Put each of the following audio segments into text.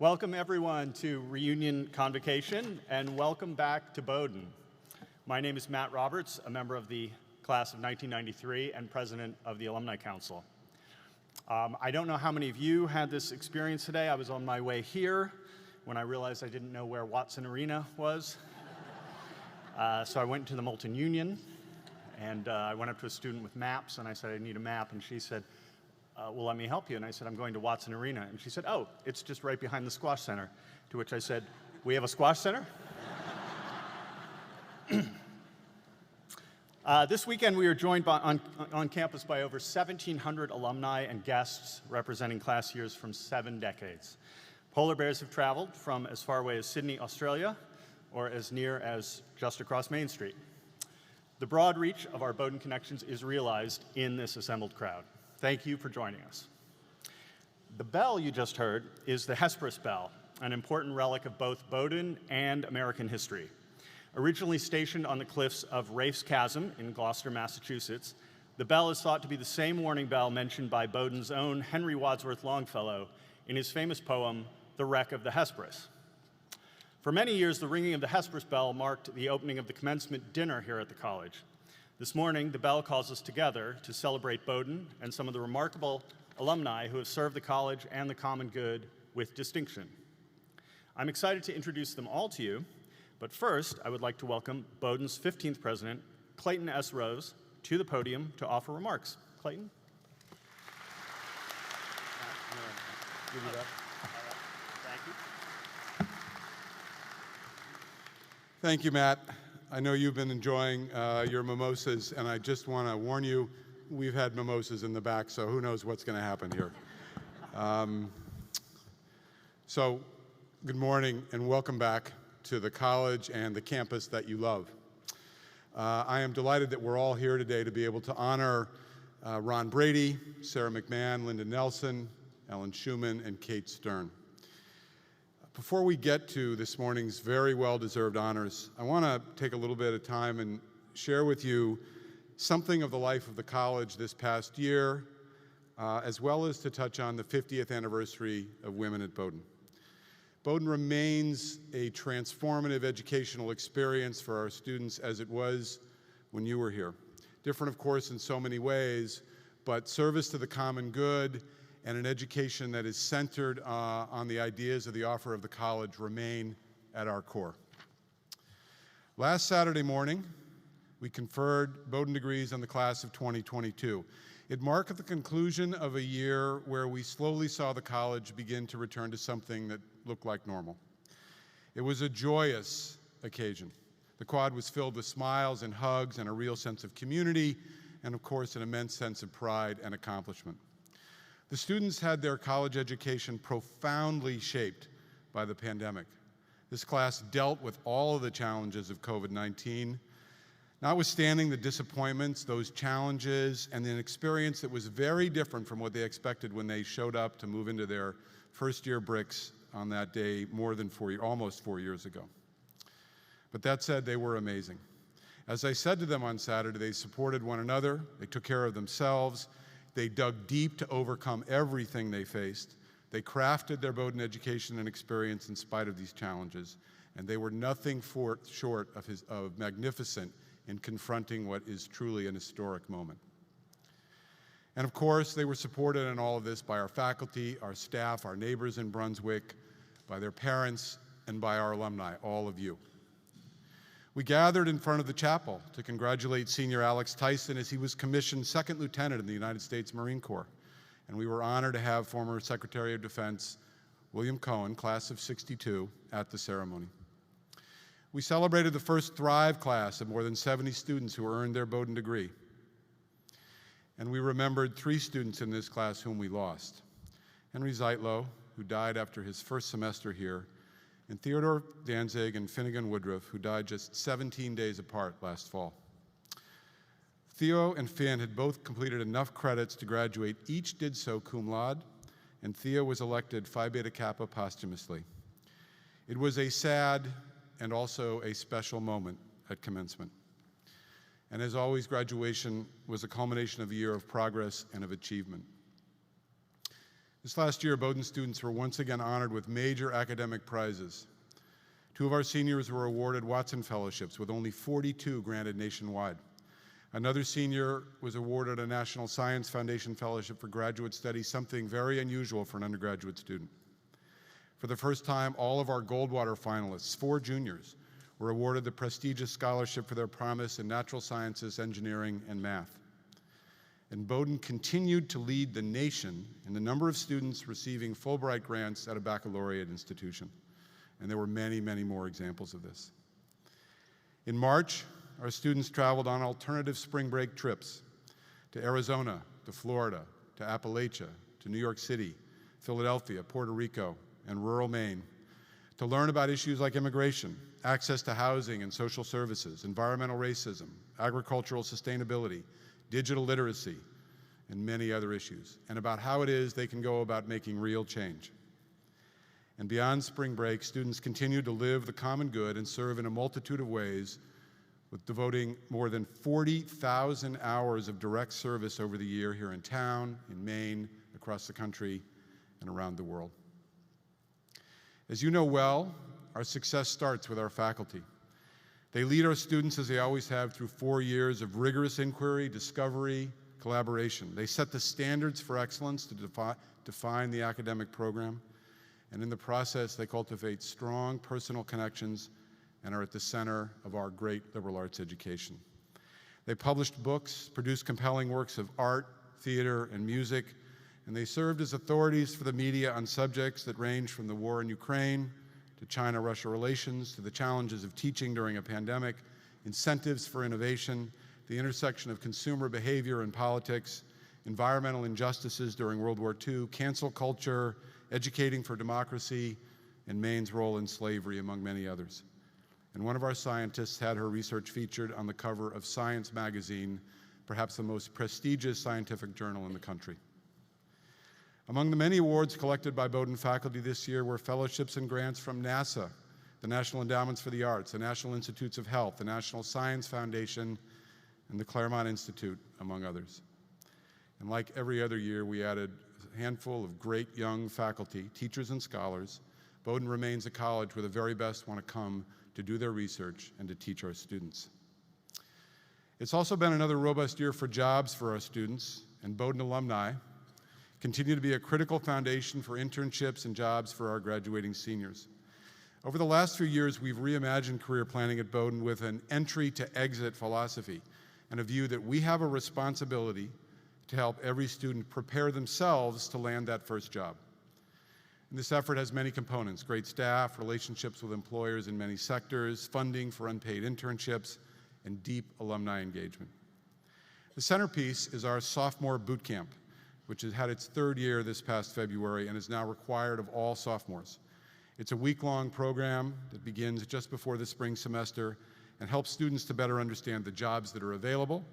Welcome everyone to Reunion Convocation, and welcome back to Bowdoin. My name is Matt Roberts, a member of the class of 1993 and president of the Alumni Council. I don't know how many of you had this experience today. I was on my way here when I realized I didn't know where Watson Arena was. So I went to the Moulton Union, and I went up to a student with maps, and I said, I need a map, and she said, well, let me help you. And I said, I'm going to Watson Arena. And she said, oh, it's just right behind the squash center. To which I said, we have a squash center? This weekend, we are joined on campus by over 1,700 alumni and guests representing class years from 7 decades. Polar bears have traveled from as far away as Sydney, Australia, or as near as just across Main Street. The broad reach of our Bowdoin connections is realized in this assembled crowd. Thank you for joining us. The bell you just heard is the Hesperus bell, an important relic of both Bowdoin and American history. Originally stationed on the cliffs of Rafe's Chasm in Gloucester, Massachusetts, the bell is thought to be the same warning bell mentioned by Bowdoin's own Henry Wadsworth Longfellow in his famous poem, The Wreck of the Hesperus. For many years, the ringing of the Hesperus bell marked the opening of the commencement dinner here at the college. This morning, the bell calls us together to celebrate Bowdoin and some of the remarkable alumni who have served the college and the common good with distinction. I'm excited to introduce them all to you, but first, I would like to welcome Bowdoin's 15th president, Clayton S. Rose, to the podium to offer remarks. Clayton? Give you that. Thank you. Thank you, Matt. I know you've been enjoying your mimosas, and I just want to warn you, we've had mimosas in the back, so who knows what's going to happen here. So, good morning and welcome back to the college and the campus that you love. I am delighted that we're all here today to be able to honor Ron Brady, Sarah McMahon, Linda Nelson, Ellen Schuman, and Kate Stern. Before we get to this morning's very well-deserved honors, I want to take a little bit of time and share with you something of the life of the college this past year, as well as to touch on the 50th anniversary of Women at Bowdoin. Bowdoin remains a transformative educational experience for our students as it was when you were here. Different, of course, in so many ways, but service to the common good and an education that is centered on the ideas of the offer of the college remain at our core. Last Saturday morning, we conferred Bowdoin degrees on the class of 2022. It marked the conclusion of a year where we slowly saw the college begin to return to something that looked like normal. It was a joyous occasion. The quad was filled with smiles and hugs and a real sense of community, and of course, an immense sense of pride and accomplishment. The students had their college education profoundly shaped by the pandemic. This class dealt with all of the challenges of COVID-19, notwithstanding the disappointments, those challenges, and an experience that was very different from what they expected when they showed up to move into their first-year bricks on that day almost 4 years ago. But that said, they were amazing. As I said to them on Saturday, they supported one another, they took care of themselves, they dug deep to overcome everything they faced. They crafted their Bowdoin education and experience in spite of these challenges, and they were nothing short of magnificent in confronting what is truly an historic moment. And of course, they were supported in all of this by our faculty, our staff, our neighbors in Brunswick, by their parents, and by our alumni, all of you. We gathered in front of the chapel to congratulate Senior Alex Tyson as he was commissioned Second Lieutenant in the United States Marine Corps. And we were honored to have former Secretary of Defense William Cohen, class of '62, at the ceremony. We celebrated the first Thrive class of more than 70 students who earned their Bowdoin degree. And we remembered 3 students in this class whom we lost. Henry Zeitlow, who died after his first semester here, and Theodore Danzig and Finnegan Woodruff, who died just 17 days apart last fall. Theo and Finn had both completed enough credits to graduate. Each did so cum laude, and Theo was elected Phi Beta Kappa posthumously. It was a sad and also a special moment at commencement. And as always, graduation was a culmination of a year of progress and of achievement. This last year, Bowdoin students were once again honored with major academic prizes. 2 of our seniors were awarded Watson Fellowships, with only 42 granted nationwide. Another senior was awarded a National Science Foundation Fellowship for graduate studies, something very unusual for an undergraduate student. For the first time, all of our Goldwater finalists, 4 juniors, were awarded the prestigious scholarship for their promise in natural sciences, engineering, and math. And Bowdoin continued to lead the nation in the number of students receiving Fulbright grants at a baccalaureate institution. And there were many, many more examples of this. In March, our students traveled on alternative spring break trips to Arizona, to Florida, to Appalachia, to New York City, Philadelphia, Puerto Rico, and rural Maine to learn about issues like immigration, access to housing and social services, environmental racism, agricultural sustainability, digital literacy, and many other issues, and about how it is they can go about making real change. And beyond spring break, students continue to live the common good and serve in a multitude of ways, with devoting more than 40,000 hours of direct service over the year here in town, in Maine, across the country, and around the world. As you know well, our success starts with our faculty. They lead our students, as they always have, through 4 years of rigorous inquiry, discovery, collaboration. They set the standards for excellence to define the academic program, and in the process, they cultivate strong personal connections and are at the center of our great liberal arts education. They published books, produced compelling works of art, theater, and music, and they served as authorities for the media on subjects that range from the war in Ukraine to China-Russia relations, to the challenges of teaching during a pandemic, incentives for innovation, the intersection of consumer behavior and politics, environmental injustices during World War II, cancel culture, educating for democracy, and Maine's role in slavery, among many others. And one of our scientists had her research featured on the cover of Science magazine, perhaps the most prestigious scientific journal in the country. Among the many awards collected by Bowdoin faculty this year were fellowships and grants from NASA, the National Endowments for the Arts, the National Institutes of Health, the National Science Foundation, and the Claremont Institute, among others. And like every other year, we added a handful of great young faculty, teachers and scholars. Bowdoin remains a college where the very best want to come to do their research and to teach our students. It's also been another robust year for jobs for our students, and Bowdoin alumni continue to be a critical foundation for internships and jobs for our graduating seniors. Over the last few years, we've reimagined career planning at Bowdoin with an entry-to-exit philosophy and a view that we have a responsibility to help every student prepare themselves to land that first job. And this effort has many components: great staff, relationships with employers in many sectors, funding for unpaid internships, and deep alumni engagement. The centerpiece is our sophomore boot camp, which has had its 3rd year this past February and is now required of all sophomores. It's a week-long program that begins just before the spring semester and helps students to better understand the jobs that are available,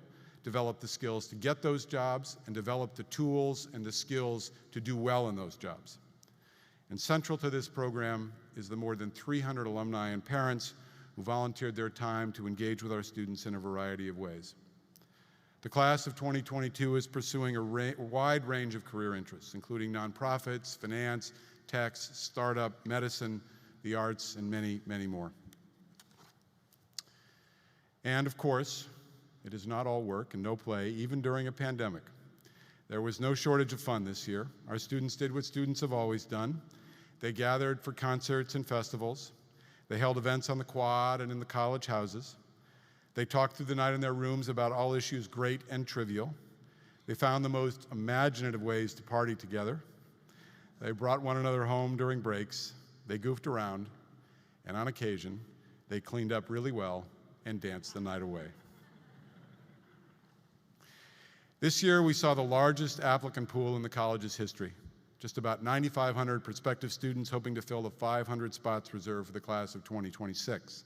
develop the skills to get those jobs, and develop the tools and the skills to do well in those jobs. And central to this program is the more than 300 alumni and parents who volunteered their time to engage with our students in a variety of ways. The class of 2022 is pursuing a wide range of career interests, including nonprofits, finance, tech, startup, medicine, the arts, and many, many more. And of course, it is not all work and no play, even during a pandemic. There was no shortage of fun this year. Our students did what students have always done. They gathered for concerts and festivals. They held events on the quad and in the college houses. They talked through the night in their rooms about all issues great and trivial. They found the most imaginative ways to party together. They brought one another home during breaks. They goofed around, and on occasion, they cleaned up really well and danced the night away. This year, we saw the largest applicant pool in the college's history. Just about 9,500 prospective students hoping to fill the 500 spots reserved for the class of 2026.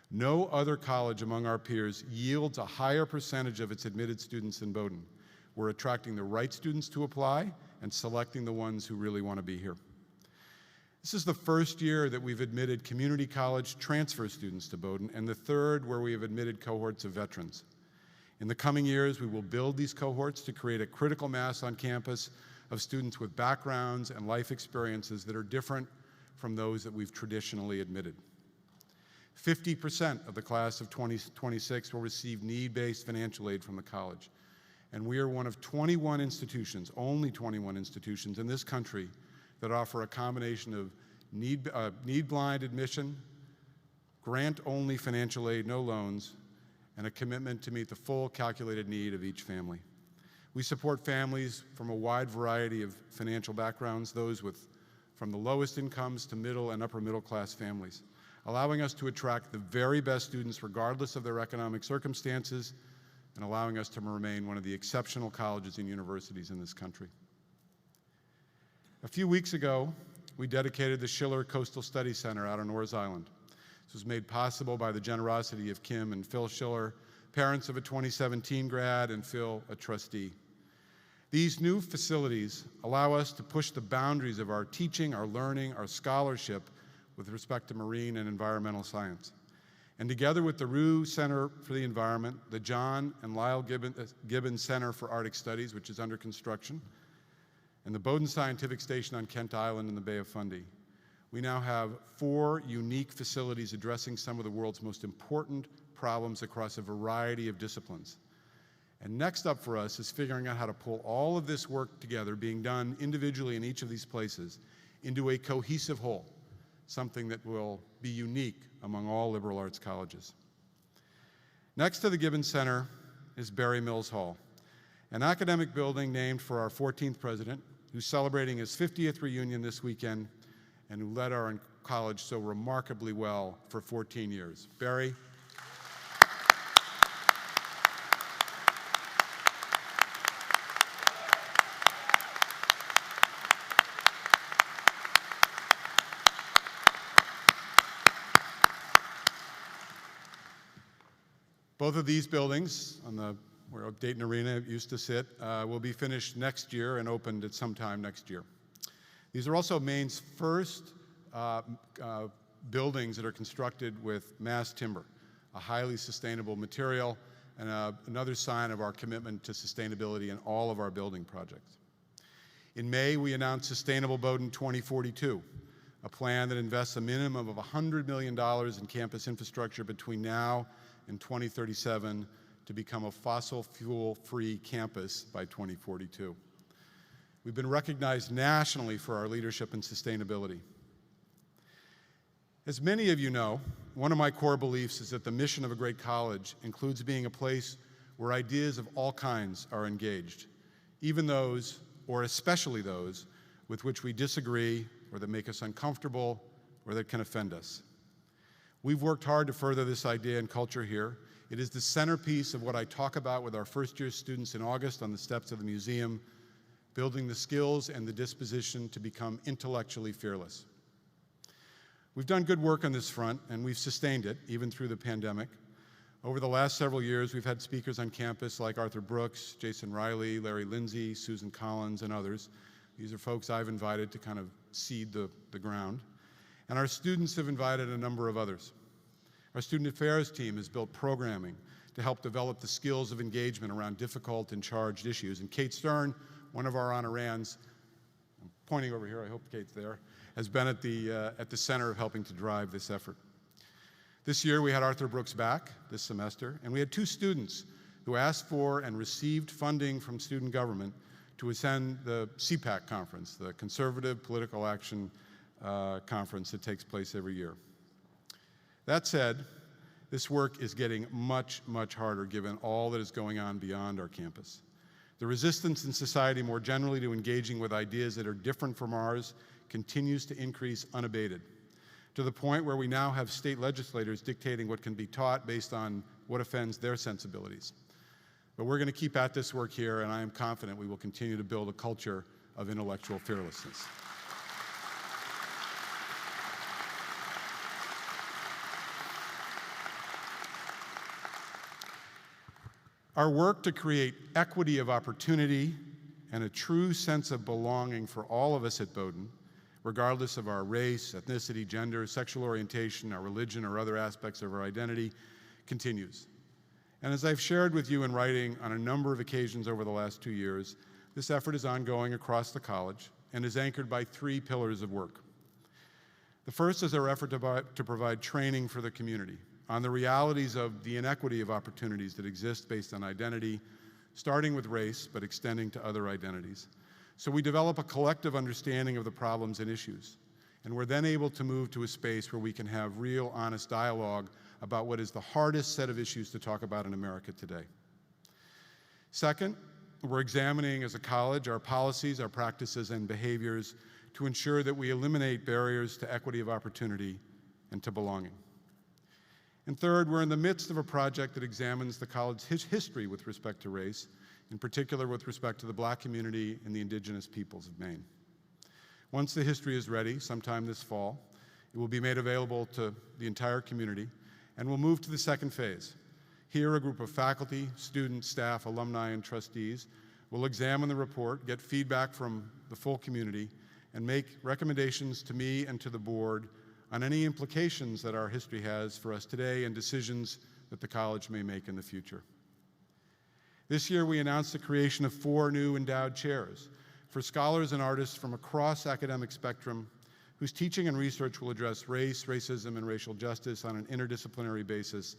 No other college among our peers yields a higher percentage of its admitted students than Bowdoin. We're attracting the right students to apply and selecting the ones who really want to be here. This is the first year that we've admitted community college transfer students to Bowdoin, and the 3rd where we have admitted cohorts of veterans. In the coming years, we will build these cohorts to create a critical mass on campus of students with backgrounds and life experiences that are different from those that we've traditionally admitted. 50% of the class of 2026 will receive need-based financial aid from the college. And we are one of 21 institutions, only 21 institutions in this country that offer a combination of need-blind admission, grant-only financial aid, no loans, and a commitment to meet the full calculated need of each family. We support families from a wide variety of financial backgrounds, those from the lowest incomes to middle and upper middle class families, allowing us to attract the very best students regardless of their economic circumstances and allowing us to remain one of the exceptional colleges and universities in this country. A few weeks ago, we dedicated the Schiller Coastal Studies Center out on Orr's Island. This was made possible by the generosity of Kim and Phil Schiller, parents of a 2017 grad and Phil, a trustee. These new facilities allow us to push the boundaries of our teaching, our learning, our scholarship with respect to marine and environmental science. And together with the Rue Center for the Environment, the John and Lyle Gibbons Center for Arctic Studies, which is under construction, and the Bowdoin Scientific Station on Kent Island in the Bay of Fundy, we now have 4 unique facilities addressing some of the world's most important problems across a variety of disciplines. And next up for us is figuring out how to pull all of this work together, being done individually in each of these places, into a cohesive whole, something that will be unique among all liberal arts colleges. Next to the Gibbons Center is Barry Mills Hall, an academic building named for our 14th president, who's celebrating his 50th reunion this weekend and who led our college so remarkably well for 14 years. Barry. Both of these buildings, where Dayton Arena used to sit, will be finished next year and opened at some time next year. These are also Maine's first buildings that are constructed with mass timber, a highly sustainable material, and another sign of our commitment to sustainability in all of our building projects. In May, we announced Sustainable Bowdoin 2042, a plan that invests a minimum of $100 million in campus infrastructure between now and 2037 to become a fossil fuel-free campus by 2042. We've been recognized nationally for our leadership in sustainability. As many of you know, one of my core beliefs is that the mission of a great college includes being a place where ideas of all kinds are engaged, even those, or especially those, with which we disagree or that make us uncomfortable or that can offend us. We've worked hard to further this idea and culture here. It is the centerpiece of what I talk about with our first-year students in August on the steps of the museum, building the skills and the disposition to become intellectually fearless. We've done good work on this front, and we've sustained it, even through the pandemic. Over the last several years, we've had speakers on campus like Arthur Brooks, Jason Riley, Larry Lindsay, Susan Collins, and others. These are folks I've invited to kind of seed the ground. And our students have invited a number of others. Our student affairs team has built programming to help develop the skills of engagement around difficult and charged issues. And Kate Stern, one of our honorands, I'm pointing over here, I hope Kate's there, has been at the center of helping to drive this effort. This year we had Arthur Brooks back this semester, and we had 2 students who asked for and received funding from student government to attend the CPAC conference, the Conservative Political Action conference that takes place every year. That said, this work is getting much, much harder given all that is going on beyond our campus. The resistance in society more generally to engaging with ideas that are different from ours continues to increase unabated, to the point where we now have state legislators dictating what can be taught based on what offends their sensibilities. But we're going to keep at this work here, and I am confident we will continue to build a culture of intellectual fearlessness. Our work to create equity of opportunity and a true sense of belonging for all of us at Bowdoin, regardless of our race, ethnicity, gender, sexual orientation, our religion, or other aspects of our identity, continues. And as I've shared with you in writing on a number of occasions over the last 2 years, This effort is ongoing across the college and is anchored by 3 pillars of work. The first is our effort to provide training for the community on the realities of the inequity of opportunities that exist based on identity, starting with race, but extending to other identities. So we develop a collective understanding of the problems and issues, and we're then able to move to a space where we can have real, honest dialogue about what is the hardest set of issues to talk about in America today. Second, we're examining as a college our policies, our practices, and behaviors to ensure that we eliminate barriers to equity of opportunity and to belonging. And third, we're in the midst of a project that examines the college's history with respect to race, in particular with respect to the Black community and the indigenous peoples of Maine. Once the history is ready, sometime this fall, it will be made available to the entire community, and we'll move to the second phase. Here, a group of faculty, students, staff, alumni, and trustees will examine the report, get feedback from the full community, and make recommendations to me and to the board on any implications that our history has for us today and decisions that the college may make in the future. This year, we announced the creation of 4 new endowed chairs for scholars and artists from across academic spectrum whose teaching and research will address race, racism, and racial justice on an interdisciplinary basis,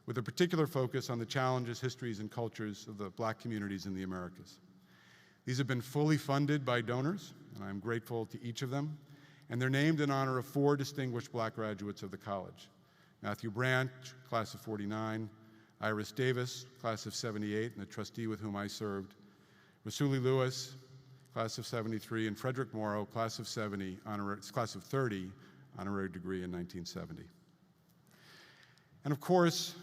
with a particular focus on the challenges, histories, and cultures of the Black communities in the Americas. These have been fully funded by donors, and I'm grateful to each of them, and they're named in honor of 4 distinguished Black graduates of the college: Matthew Branch, class of '49, Iris Davis, class of '78, and the trustee with whom I served, Rasuli Lewis, class of '73, and Frederick Morrow, class of '30, honorary degree in 1970. And of course,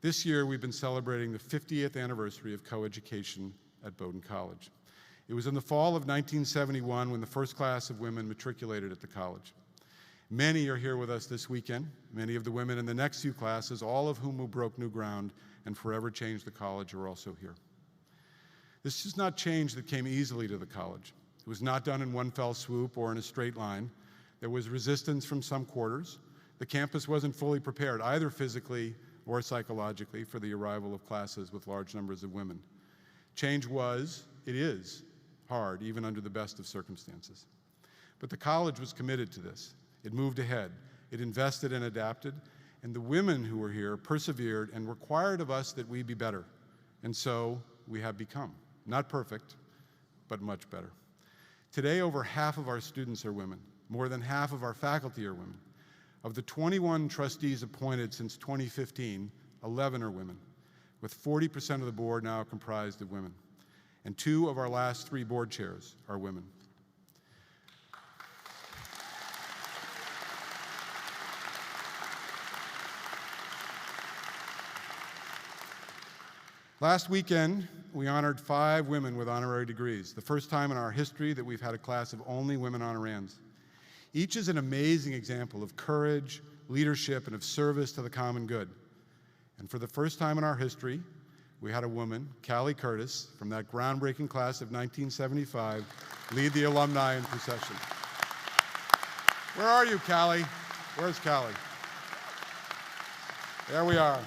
this year we've been celebrating the 50th anniversary of coeducation at Bowdoin College. It was in the fall of 1971 when the first class of women matriculated at the college. Many are here with us this weekend, many of the women in the next few classes, all of whom broke new ground and forever changed the college, are also here. This is not change that came easily to the college. It was not done in one fell swoop or in a straight line. There was resistance from some quarters. The campus wasn't fully prepared, either physically or psychologically, for the arrival of classes with large numbers of women. Change it is, hard, even under the best of circumstances. But the college was committed to this. It moved ahead. It invested and adapted, and the women who were here persevered and required of us that we be better. And so we have become. Not perfect, but much better. Today, over half of our students are women. More than half of our faculty are women. Of the 21 trustees appointed since 2015, 11 are women, with 40% of the board now comprised of women. And 2 of our last 3 board chairs are women. Last weekend, we honored 5 women with honorary degrees, the first time in our history that we've had a class of only women honorands. Each is an amazing example of courage, leadership, and of service to the common good. And for the first time in our history, we had a woman, Callie Curtis, from that groundbreaking class of 1975, lead the alumni in procession. Where are you, Callie? Where's Callie? There we are.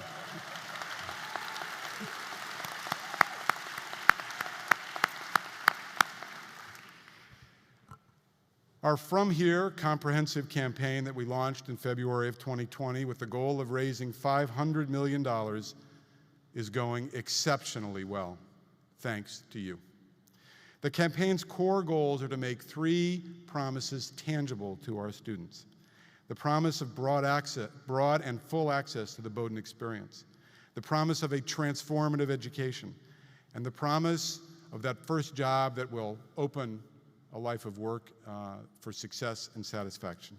Our From Here comprehensive campaign that we launched in February of 2020 with the goal of raising $500 million is going exceptionally well, thanks to you. The campaign's core goals are to make 3 promises tangible to our students. The promise of broad and full access to the Bowdoin experience, the promise of a transformative education, and the promise of that first job that will open a life of work for success and satisfaction.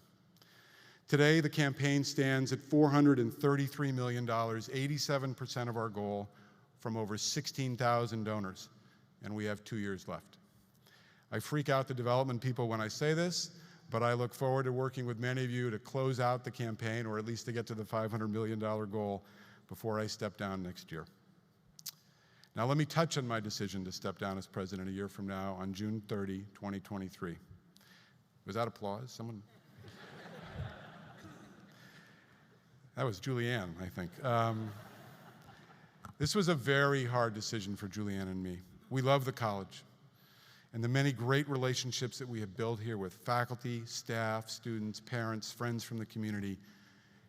Today, the campaign stands at $433 million, 87% of our goal, from over 16,000 donors, and we have 2 years left. I freak out the development people when I say this, but I look forward to working with many of you to close out the campaign, or at least to get to the $500 million goal before I step down next year. Now let me touch on my decision to step down as president a year from now on June 30, 2023. Was that applause? Someone? That was Julianne, I think. This was a very hard decision for Julianne and me. We love the college. and the many great relationships that we have built here with faculty, staff, students, parents, friends from the community,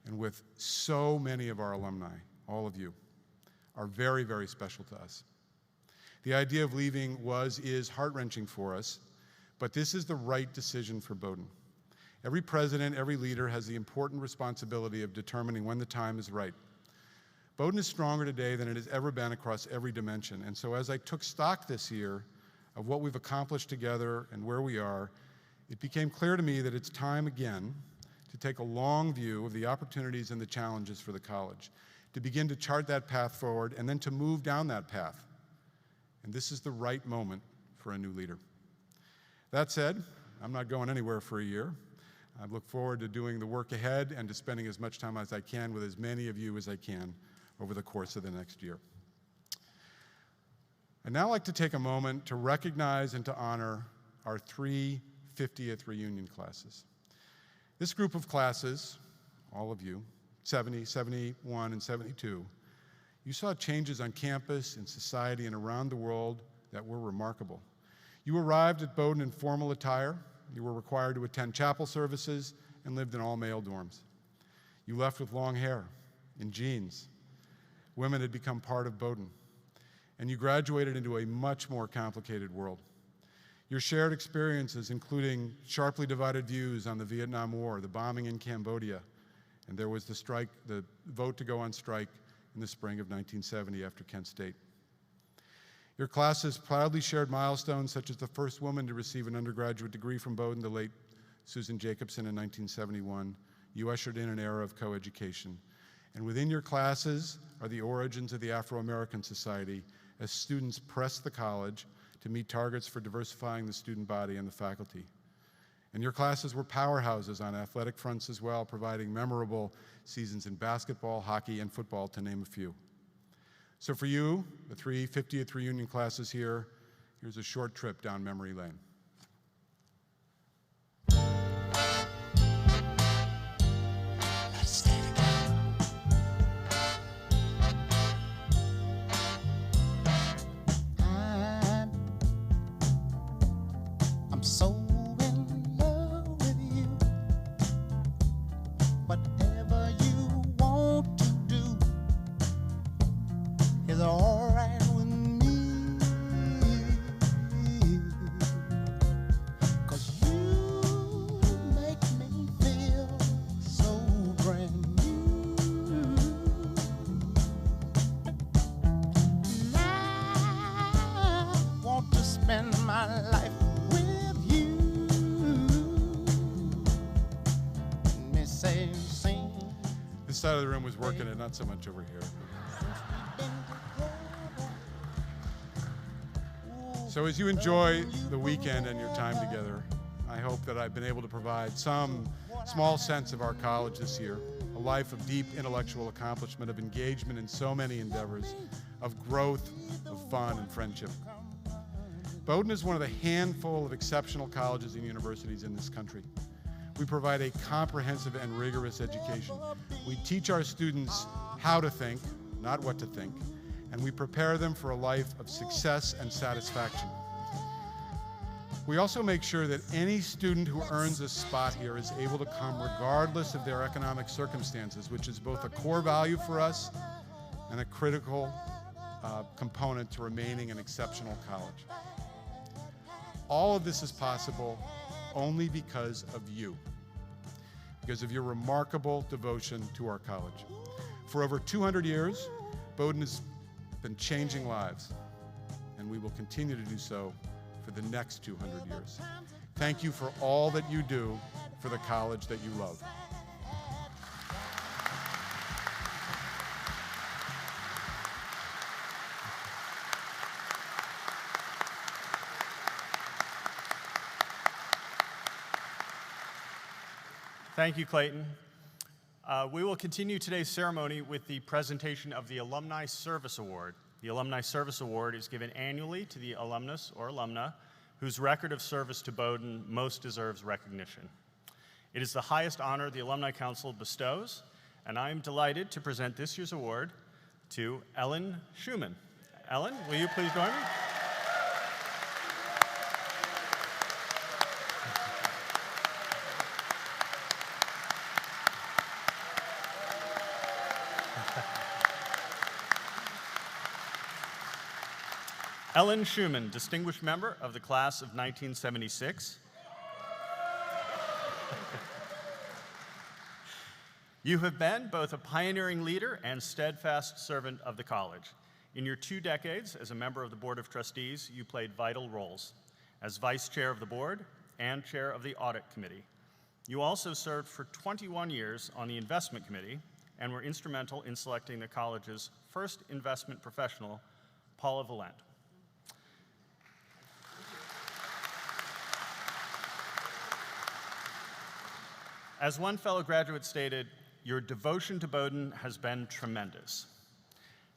and with so many of our alumni, all of you, are very, very special to us. The idea of leaving is heart-wrenching for us, but this is the right decision for Bowdoin. Every president, every leader has the important responsibility of determining when the time is right. Bowdoin is stronger today than it has ever been across every dimension, and so as I took stock this year of what we've accomplished together and where we are, it became clear to me that it's time again to take a long view of the opportunities and the challenges for the college, to begin to chart that path forward and then to move down that path. And this is the right moment for a new leader. That said, I'm not going anywhere for a year. I look forward to doing the work ahead and to spending as much time as I can with as many of you as I can over the course of the next year. I'd now like to take a moment to recognize and to honor our 3 50th reunion classes. This group of classes, all of you, 70, 71, and 72, you saw changes on campus, in society, and around the world that were remarkable. You arrived at Bowdoin in formal attire. You were required to attend chapel services and lived in all-male dorms. You left with long hair, in jeans. Women had become part of Bowdoin. And you graduated into a much more complicated world. Your shared experiences, including sharply divided views on the Vietnam War, the bombing in Cambodia, and there was the vote to go on strike in the spring of 1970 after Kent State. Your classes proudly shared milestones such as the first woman to receive an undergraduate degree from Bowdoin, the late Susan Jacobson in 1971. You ushered in an era of coeducation. And within your classes are the origins of the Afro-American Society as students pressed the college to meet targets for diversifying the student body and the faculty. And your classes were powerhouses on athletic fronts as well, providing memorable seasons in basketball, hockey, and football, to name a few. So for you, the 3 50th reunion classes here, here's a short trip down memory lane. I'm so in love with you. Whatever you want to do is all right with me. 'Cause you make me feel so brand new. And I want to spend my life with you. Me say, sing. This side of the room was working it, not so much over here. So as you enjoy the weekend and your time together, I hope that I've been able to provide some small sense of our college this year, a life of deep intellectual accomplishment, of engagement in so many endeavors, of growth, of fun, and friendship. Bowdoin is one of the handful of exceptional colleges and universities in this country. We provide a comprehensive and rigorous education. We teach our students how to think, not what to think, and we prepare them for a life of success and satisfaction. We also make sure that any student who earns a spot here is able to come regardless of their economic circumstances, which is both a core value for us and a critical component to remaining an exceptional college. All of this is possible only because of you, because of your remarkable devotion to our college. For over 200 years, Bowdoin has been changing lives, and we will continue to do so for the next 200 years. Thank you for all that you do for the college that you love. Thank you, Clayton. We will continue today's ceremony with the presentation of the Alumni Service Award. The Alumni Service Award is given annually to the alumnus or alumna whose record of service to Bowdoin most deserves recognition. It is the highest honor the Alumni Council bestows, and I am delighted to present this year's award to Ellen Schumann. Ellen, will you please join me? Ellen Schumann, distinguished member of the class of 1976. You have been both a pioneering leader and steadfast servant of the college. In your 2 decades as a member of the Board of Trustees, you played vital roles as vice chair of the board and chair of the audit committee. You also served for 21 years on the investment committee and were instrumental in selecting the college's first investment professional, Paula Valent. As one fellow graduate stated, your devotion to Bowdoin has been tremendous.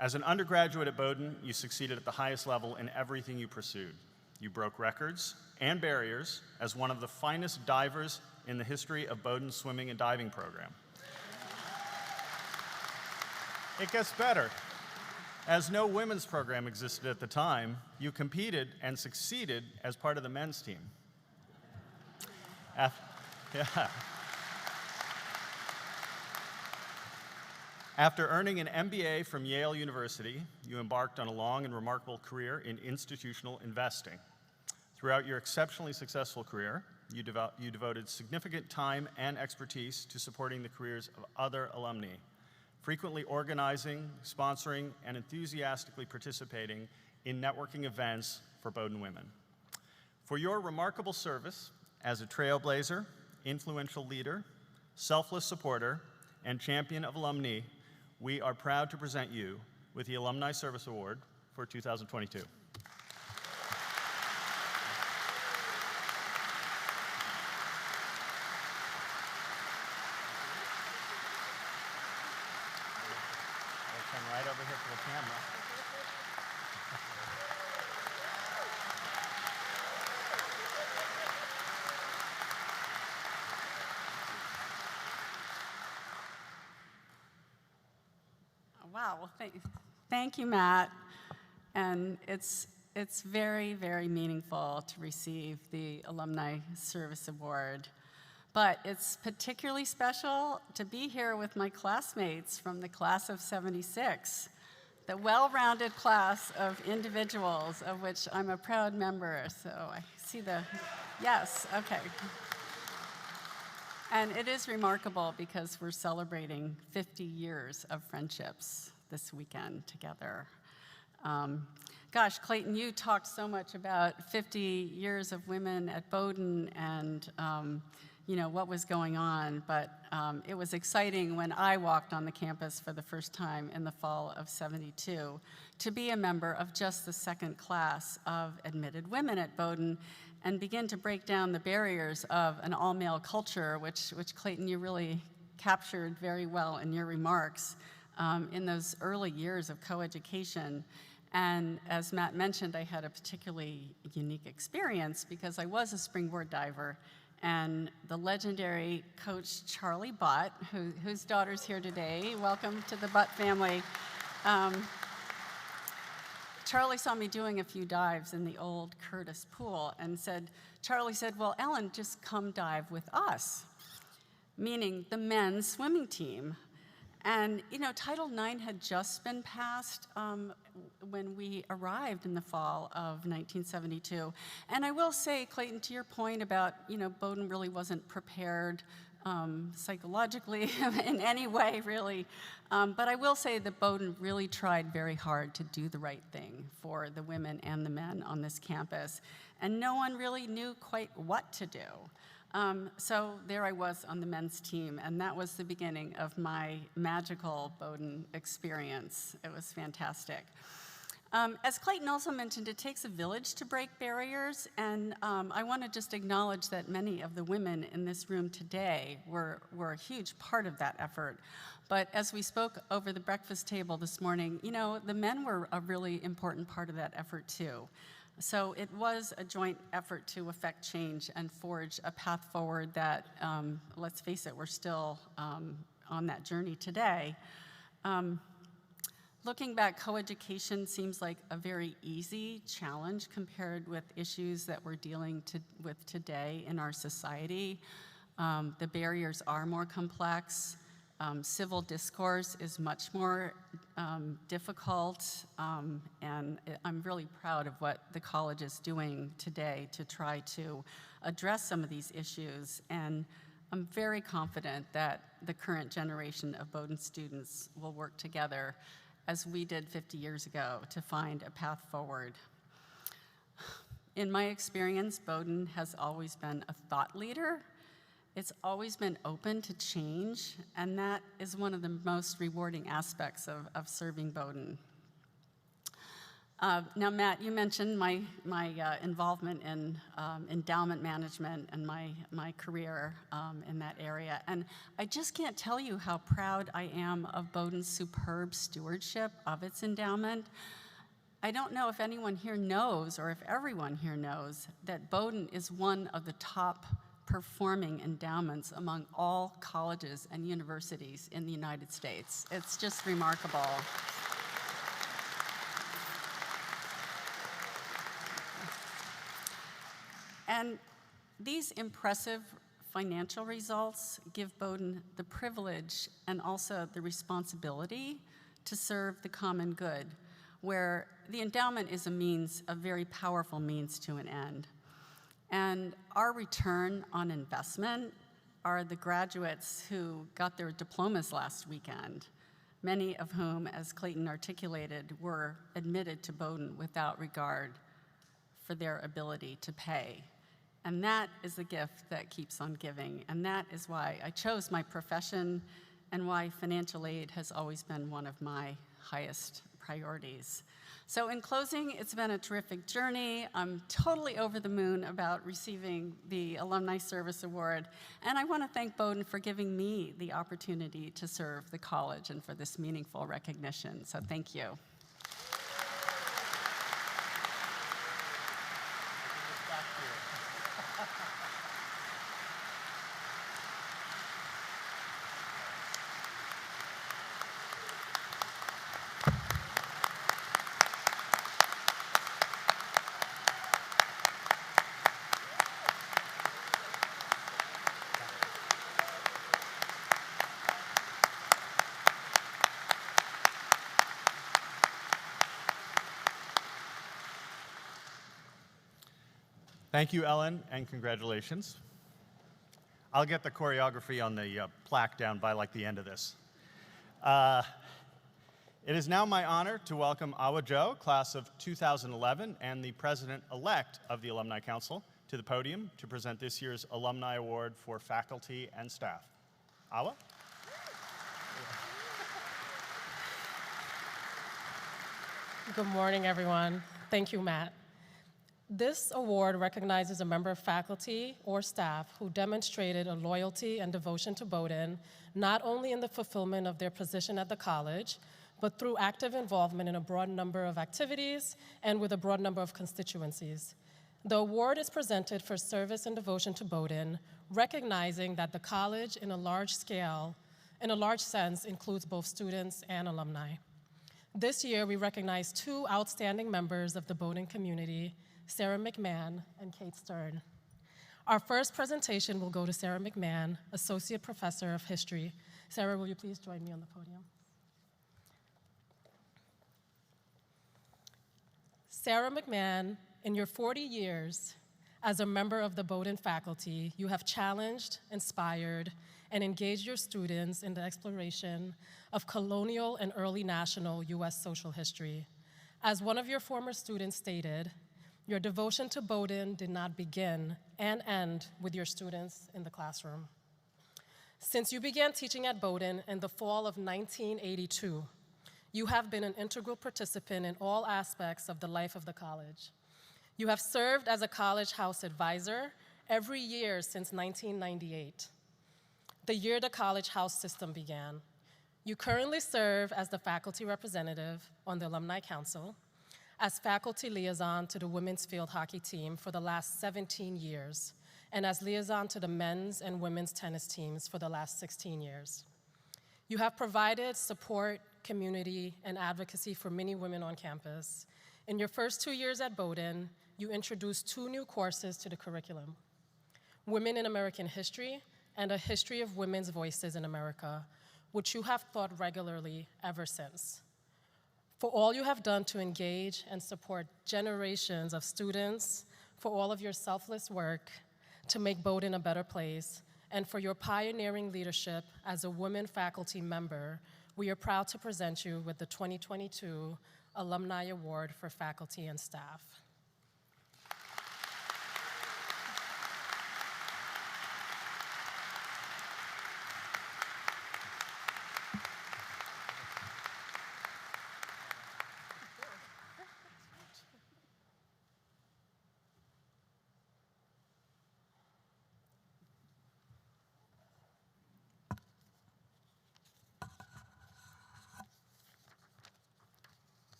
As an undergraduate at Bowdoin, you succeeded at the highest level in everything you pursued. You broke records and barriers as one of the finest divers in the history of Bowdoin's swimming and diving program. It gets better. As no women's program existed at the time, you competed and succeeded as part of the men's team. After earning an MBA from Yale University, you embarked on a long and remarkable career in institutional investing. Throughout your exceptionally successful career, you devoted significant time and expertise to supporting the careers of other alumni, frequently organizing, sponsoring, and enthusiastically participating in networking events for Bowdoin women. For your remarkable service as a trailblazer, influential leader, selfless supporter, and champion of alumni, we are proud to present you with the Alumni Service Award for 2022. Come right over here for the camera. Wow, well, thank you, Matt. And it's very, very meaningful to receive the Alumni Service Award. But it's particularly special to be here with my classmates from the class of '76, the well-rounded class of individuals of which I'm a proud member. So I see yes, okay. And it is remarkable because we're celebrating 50 years of friendships this weekend together. Gosh, Clayton, you talked so much about 50 years of women at Bowdoin and what was going on, but it was exciting when I walked on the campus for the first time in the fall of '72 to be a member of just the second class of admitted women at Bowdoin and begin to break down the barriers of an all-male culture, which Clayton, you really captured very well in your remarks in those early years of coeducation. And as Matt mentioned, I had a particularly unique experience because I was a springboard diver, and the legendary coach Charlie Butt, whose daughter's here today, welcome to the Butt family. Charlie saw me doing a few dives in the old Curtis pool and Charlie said, well, Ellen, just come dive with us, meaning the men's swimming team. And, Title IX had just been passed when we arrived in the fall of 1972. And I will say, Clayton, to your point about, Bowdoin really wasn't prepared psychologically in any way, really. But I will say that Bowdoin really tried very hard to do the right thing for the women and the men on this campus. And no one really knew quite what to do. So there I was on the men's team, and that was the beginning of my magical Bowdoin experience. It was fantastic. As Clayton also mentioned, it takes a village to break barriers, and I want to just acknowledge that many of the women in this room today were a huge part of that effort. But as we spoke over the breakfast table this morning, the men were a really important part of that effort too. So it was a joint effort to effect change and forge a path forward that, let's face it, we're still on that journey today. Looking back, coeducation seems like a very easy challenge compared with issues that we're dealing with today in our society. The barriers are more complex. Civil discourse is much more difficult, and I'm really proud of what the college is doing today to try to address some of these issues. And I'm very confident that the current generation of Bowdoin students will work together, as we did 50 years ago, to find a path forward. In my experience, Bowdoin has always been a thought leader. It's always been open to change, and that is one of the most rewarding aspects of serving Bowdoin. Now, Matt, you mentioned my involvement in endowment management and my career in that area. And I just can't tell you how proud I am of Bowdoin's superb stewardship of its endowment. I don't know if anyone here knows, or if everyone here knows, that Bowdoin is one of the top performing endowments among all colleges and universities in the United States. It's just remarkable. And these impressive financial results give Bowdoin the privilege and also the responsibility to serve the common good, where the endowment is a very powerful means to an end. And our return on investment are the graduates who got their diplomas last weekend, many of whom, as Clayton articulated, were admitted to Bowdoin without regard for their ability to pay. And that is the gift that keeps on giving. And that is why I chose my profession and why financial aid has always been one of my highest priorities. So in closing, it's been a terrific journey. I'm totally over the moon about receiving the Alumni Service Award. And I want to thank Bowdoin for giving me the opportunity to serve the college and for this meaningful recognition. So thank you. Thank you, Ellen, and congratulations. I'll get the choreography on the plaque down by like the end of this. It is now my honor to welcome Awa Jo, class of 2011, and the president-elect of the Alumni Council, to the podium to present this year's Alumni Award for faculty and staff. Awa? Good morning, everyone. Thank you, Matt. This award recognizes a member of faculty or staff who demonstrated a loyalty and devotion to Bowdoin, not only in the fulfillment of their position at the college, but through active involvement in a broad number of activities and with a broad number of constituencies. The award is presented for service and devotion to Bowdoin, recognizing that the college in a large sense, includes both students and alumni. This year, we recognize two outstanding members of the Bowdoin community, Sarah McMahon and Kate Stern. Our first presentation will go to Sarah McMahon, Associate Professor of History. Sarah, will you please join me on the podium? Sarah McMahon, in your 40 years as a member of the Bowdoin faculty, you have challenged, inspired, and engaged your students in the exploration of colonial and early national U.S. social history. As one of your former students stated, your devotion to Bowdoin did not begin and end with your students in the classroom. Since you began teaching at Bowdoin in the fall of 1982, you have been an integral participant in all aspects of the life of the college. You have served as a College House advisor every year since 1998, the year the College House system began. You currently serve as the faculty representative on the Alumni Council, as faculty liaison to the women's field hockey team for the last 17 years, and as liaison to the men's and women's tennis teams for the last 16 years. You have provided support, community, and advocacy for many women on campus. In your first 2 years at Bowdoin, you introduced 2 new courses to the curriculum: Women in American History and A History of Women's Voices in America, which you have thought regularly ever since. For all you have done to engage and support generations of students, for all of your selfless work to make Bowdoin a better place, and for your pioneering leadership as a women faculty member, we are proud to present you with the 2022 Alumni Award for Faculty and Staff.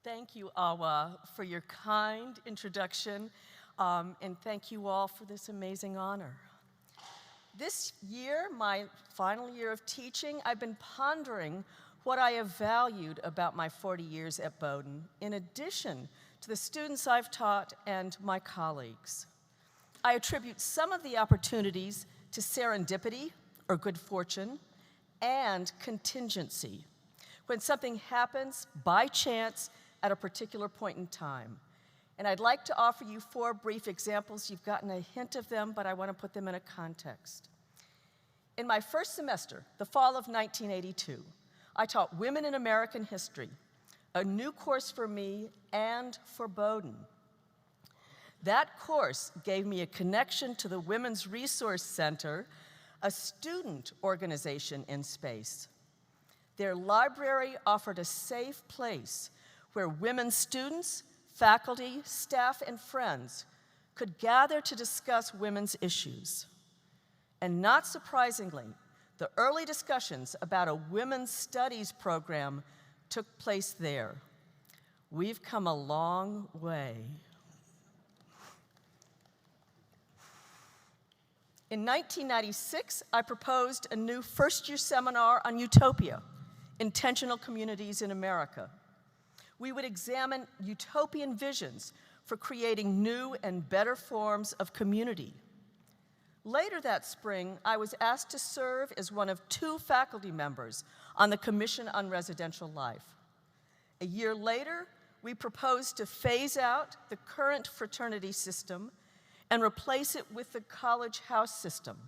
Thank you, Awa, for your kind introduction, and thank you all for this amazing honor. This year, my final year of teaching, I've been pondering what I have valued about my 40 years at Bowdoin, in addition to the students I've taught and my colleagues. I attribute some of the opportunities to serendipity, or good fortune, and contingency, when something happens by chance at a particular point in time. And I'd like to offer you 4 brief examples. You've gotten a hint of them, but I want to put them in a context. In my first semester, the fall of 1982, I taught Women in American History, a new course for me and for Bowdoin. That course gave me a connection to the Women's Resource Center, a student organization in space. Their library offered a safe place where women students, faculty, staff, and friends could gather to discuss women's issues. And not surprisingly, the early discussions about a women's studies program took place there. We've come a long way. In 1996, I proposed a new first-year seminar on utopia, intentional communities in America. We would examine utopian visions for creating new and better forms of community. Later that spring, I was asked to serve as one of 2 faculty members on the Commission on Residential Life. A year later, we proposed to phase out the current fraternity system and replace it with the college house system,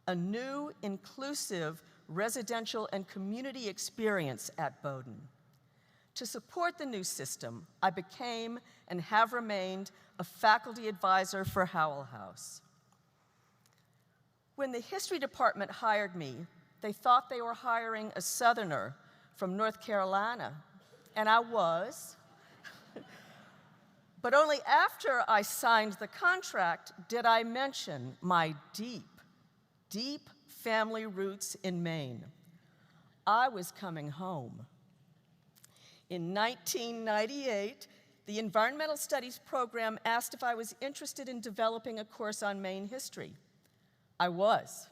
a new, inclusive residential and community experience at Bowdoin. To support the new system, I became and have remained a faculty advisor for Howell House. When the history department hired me, they thought they were hiring a Southerner from North Carolina, and I was. But only after I signed the contract did I mention my deep, deep family roots in Maine. I was coming home. In 1998, the Environmental Studies program asked if I was interested in developing a course on Maine history. I was,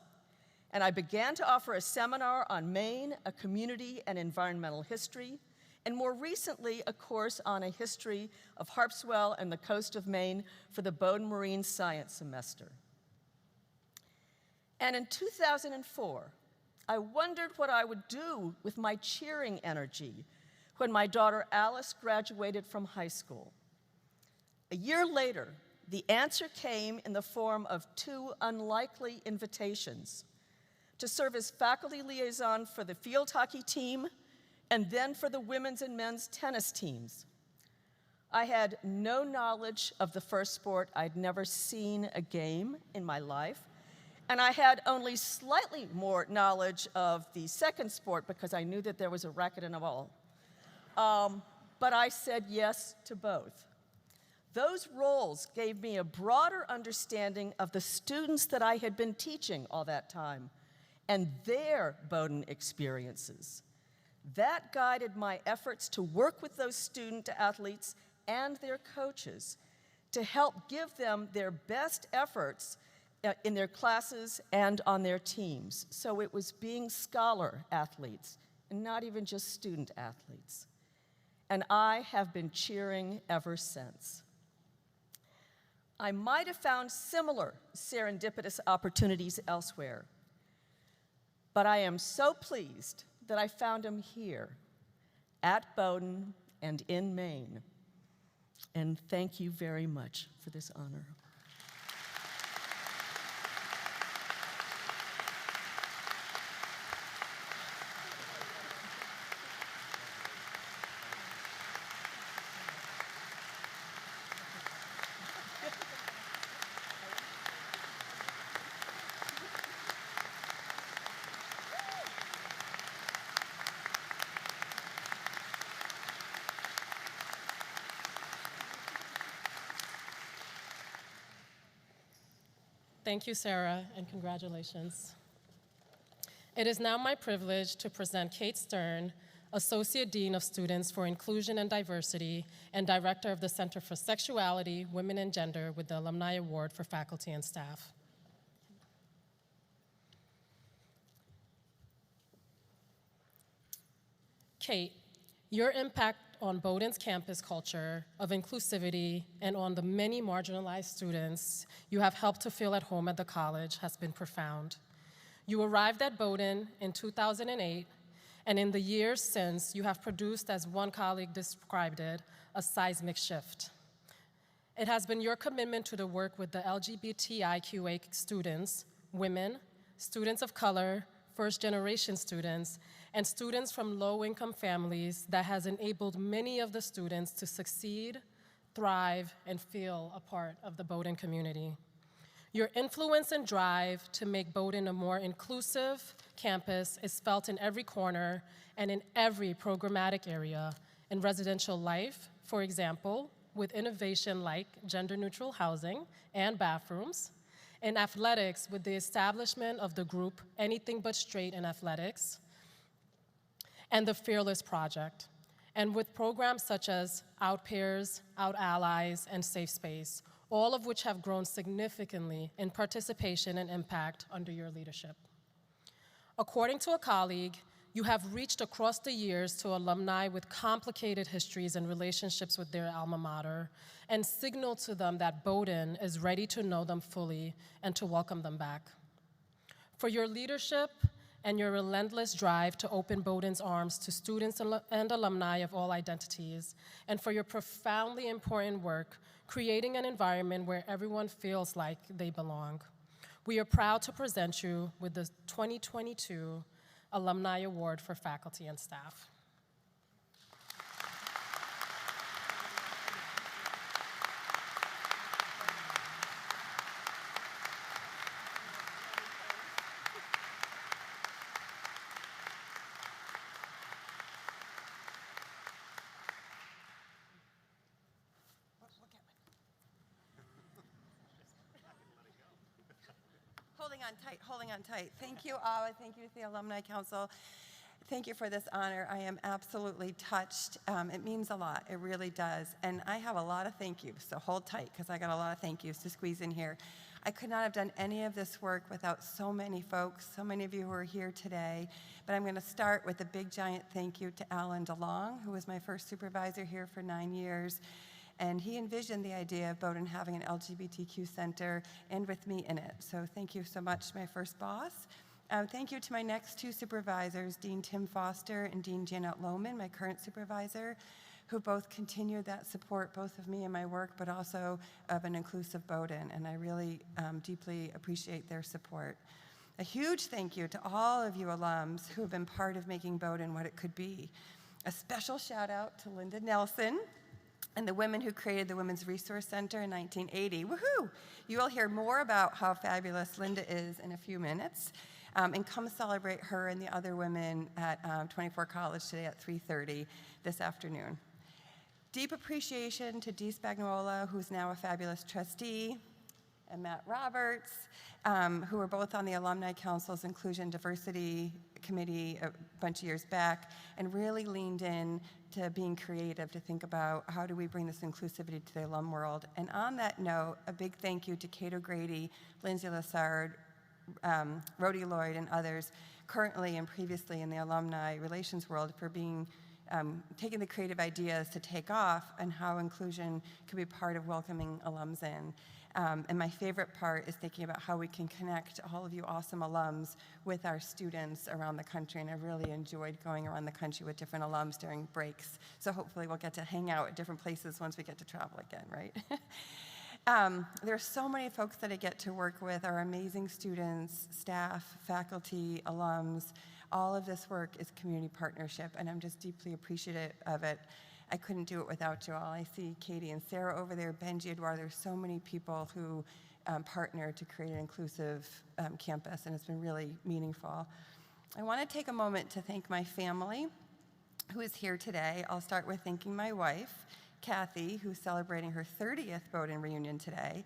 and I began to offer a seminar on Maine, a community and environmental history, and more recently, a course on a history of Harpswell and the coast of Maine for the Bowdoin Marine Science semester. And in 2004, I wondered what I would do with my cheering energy when my daughter Alice graduated from high school. A year later, the answer came in the form of 2 unlikely invitations: to serve as faculty liaison for the field hockey team and then for the women's and men's tennis teams. I had no knowledge of the first sport. I'd never seen a game in my life. And I had only slightly more knowledge of the second sport because I knew that there was a racket and a ball. But I said yes to both. Those roles gave me a broader understanding of the students that I had been teaching all that time and their Bowdoin experiences. That guided my efforts to work with those student athletes and their coaches to help give them their best efforts in their classes and on their teams. So it was being scholar athletes and not even just student athletes. And I have been cheering ever since. I might have found similar serendipitous opportunities elsewhere. But I am so pleased that I found him here at Bowdoin and in Maine. And thank you very much for this honor. Thank you, Sarah, and congratulations. It is now my privilege to present Kate Stern, Associate Dean of Students for Inclusion and Diversity and Director of the Center for Sexuality, Women, and Gender with the Alumni Award for Faculty and Staff. Kate, your impact on Bowdoin's campus culture of inclusivity and on the many marginalized students you have helped to feel at home at the college has been profound. You arrived at Bowdoin in 2008, and in the years since, you have produced, as one colleague described it, a seismic shift. It has been your commitment to the work with the LGBTIQA students, women, students of color, first-generation students, and students from low-income families that has enabled many of the students to succeed, thrive, and feel a part of the Bowdoin community. Your influence and drive to make Bowdoin a more inclusive campus is felt in every corner and in every programmatic area, in residential life, for example, with innovation like gender-neutral housing and bathrooms, in athletics with the establishment of the group Anything But Straight in Athletics, and the Fearless Project, and with programs such as Out Peers, Out Allies, and Safe Space, all of which have grown significantly in participation and impact under your leadership. According to a colleague, you have reached across the years to alumni with complicated histories and relationships with their alma mater, and signaled to them that Bowdoin is ready to know them fully and to welcome them back. For your leadership and your relentless drive to open Bowdoin's arms to students and alumni of all identities, and for your profoundly important work creating an environment where everyone feels like they belong. We are proud to present you with the 2022 Alumni Award for Faculty and Staff. Holding on tight. Thank you all, and thank you to the Alumni Council. Thank you for this honor. I am absolutely touched. It means a lot, it really does. And I have a lot of thank yous, so hold tight, because I got a lot of thank yous to squeeze in here. I could not have done any of this work without so many folks, so many of you who are here today. But I'm going to start with a big, giant thank you to Alan DeLong, who was my first supervisor here for 9 years. And he envisioned the idea of Bowdoin having an LGBTQ center, and with me in it. So thank you so much, my first boss. Thank you to my next two supervisors, Dean Tim Foster and Dean Janet Lohman, my current supervisor, who both continued that support, both of me and my work, but also of an inclusive Bowdoin. And I really deeply appreciate their support. A huge thank you to all of you alums who have been part of making Bowdoin what it could be. A special shout out to Linda Nelson, and the women who created the Women's Resource Center in 1980. Woohoo! You will hear more about how fabulous Linda is in a few minutes. And come celebrate her and the other women at 24 College today at 3:30 this afternoon. Deep appreciation to Dee Spagnuolo, who's now a fabulous trustee, and Matt Roberts, who were both on the Alumni Council's Inclusion Diversity Committee a bunch of years back, and really leaned in to being creative to think about how do we bring this inclusivity to the alum world. And on that note, a big thank you to Kate O'Grady, Lindsay Lassard, Rhodey Lloyd, and others currently and previously in the alumni relations world for being taking the creative ideas to take off and how inclusion could be part of welcoming alums in. And my favorite part is thinking about how we can connect all of you awesome alums with our students around the country. And I really enjoyed going around the country with different alums during breaks. So hopefully we'll get to hang out at different places once we get to travel again, right? There are so many folks that I get to work with, our amazing students, staff, faculty, alums. All of this work is community partnership, and I'm just deeply appreciative of it. I couldn't do it without you all. I see Katie and Sarah over there, Benji, Eduardo. There's so many people who partner to create an inclusive campus, and it's been really meaningful. I want to take a moment to thank my family who is here today. I'll start with thanking my wife, Kathy, who's celebrating her 30th Bowdoin reunion today.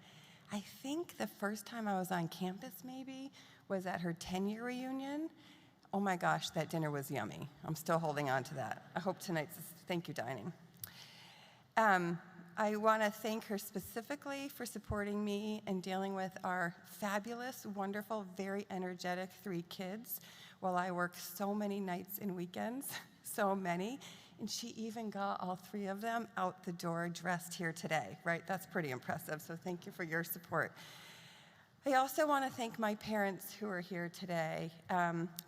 I think the first time I was on campus maybe was at her 10-year reunion. Oh my gosh, that dinner was yummy. I'm still holding on to that. I hope tonight's, thank you, dining. I want to thank her specifically for supporting me and dealing with our fabulous, wonderful, very energetic 3 kids while I work so many nights and weekends, so many. And she even got all 3 of them out the door dressed here today, right? That's pretty impressive, so thank you for your support. I also want to thank my parents who are here today.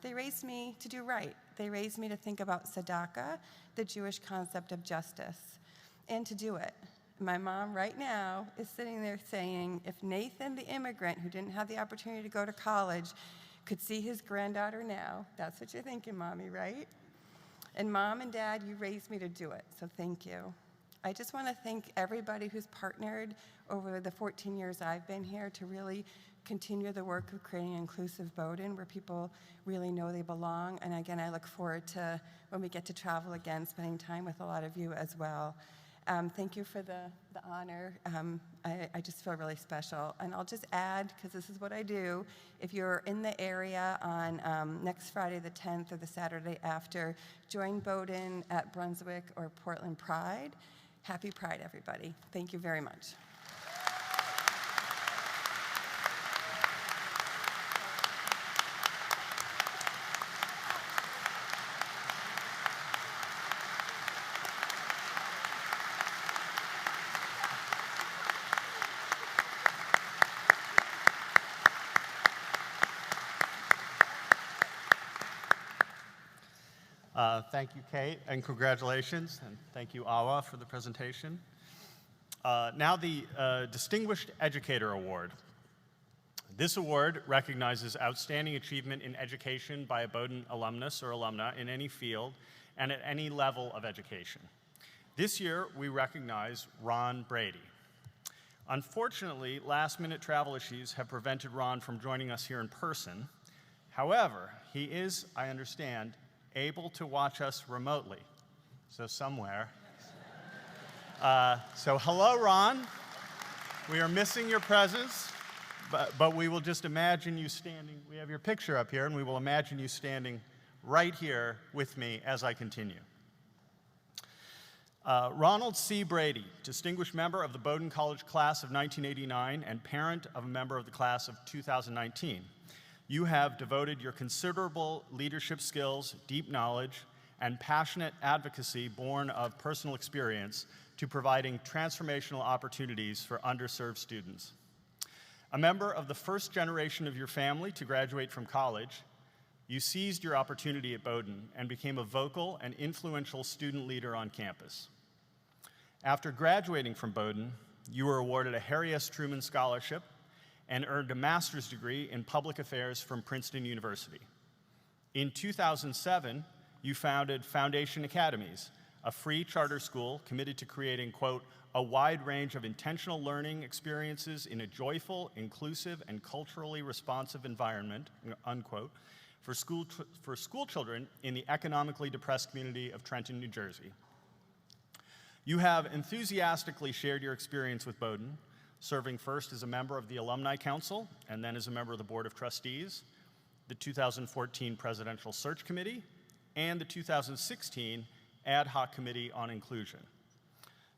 They raised me to do right. They raised me to think about tzedakah, the Jewish concept of justice, and to do it. My mom right now is sitting there saying, if Nathan, the immigrant who didn't have the opportunity to go to college, could see his granddaughter now, that's what you're thinking, Mommy, right? And Mom and Dad, you raised me to do it, so thank you. I just want to thank everybody who's partnered over the 14 years I've been here to really continue the work of creating an inclusive Bowdoin where people really know they belong. And again, I look forward to when we get to travel again, spending time with a lot of you as well. Thank you for the honor. I just feel really special. And I'll just add, because this is what I do, if you're in the area on next Friday the 10th or the Saturday after, join Bowdoin at Brunswick or Portland Pride. Happy Pride, everybody. Thank you very much. Thank you, Kate, and congratulations, and thank you, Awa, for the presentation. Now the Distinguished Educator Award. This award recognizes outstanding achievement in education by a Bowdoin alumnus or alumna in any field and at any level of education. This year, we recognize Ron Brady. Unfortunately, last-minute travel issues have prevented Ron from joining us here in person. However, he is, I understand, able to watch us remotely, so somewhere. So hello, Ron. We are missing your presence, but we will just imagine you standing. We have your picture up here, and we will imagine you standing right here with me as I continue. Ronald C. Brady, distinguished member of the Bowdoin College class of 1989 and parent of a member of the class of 2019. You have devoted your considerable leadership skills, deep knowledge, and passionate advocacy born of personal experience to providing transformational opportunities for underserved students. A member of the first generation of your family to graduate from college, you seized your opportunity at Bowdoin and became a vocal and influential student leader on campus. After graduating from Bowdoin, you were awarded a Harry S. Truman Scholarship and earned a master's degree in public affairs from Princeton University. In 2007, you founded Foundation Academies, a free charter school committed to creating, quote, a wide range of intentional learning experiences in a joyful, inclusive, and culturally responsive environment, unquote, for school children in the economically depressed community of Trenton, New Jersey. You have enthusiastically shared your experience with Bowdoin, serving first as a member of the Alumni Council and then as a member of the Board of Trustees, the 2014 Presidential Search Committee, and the 2016 Ad Hoc Committee on Inclusion.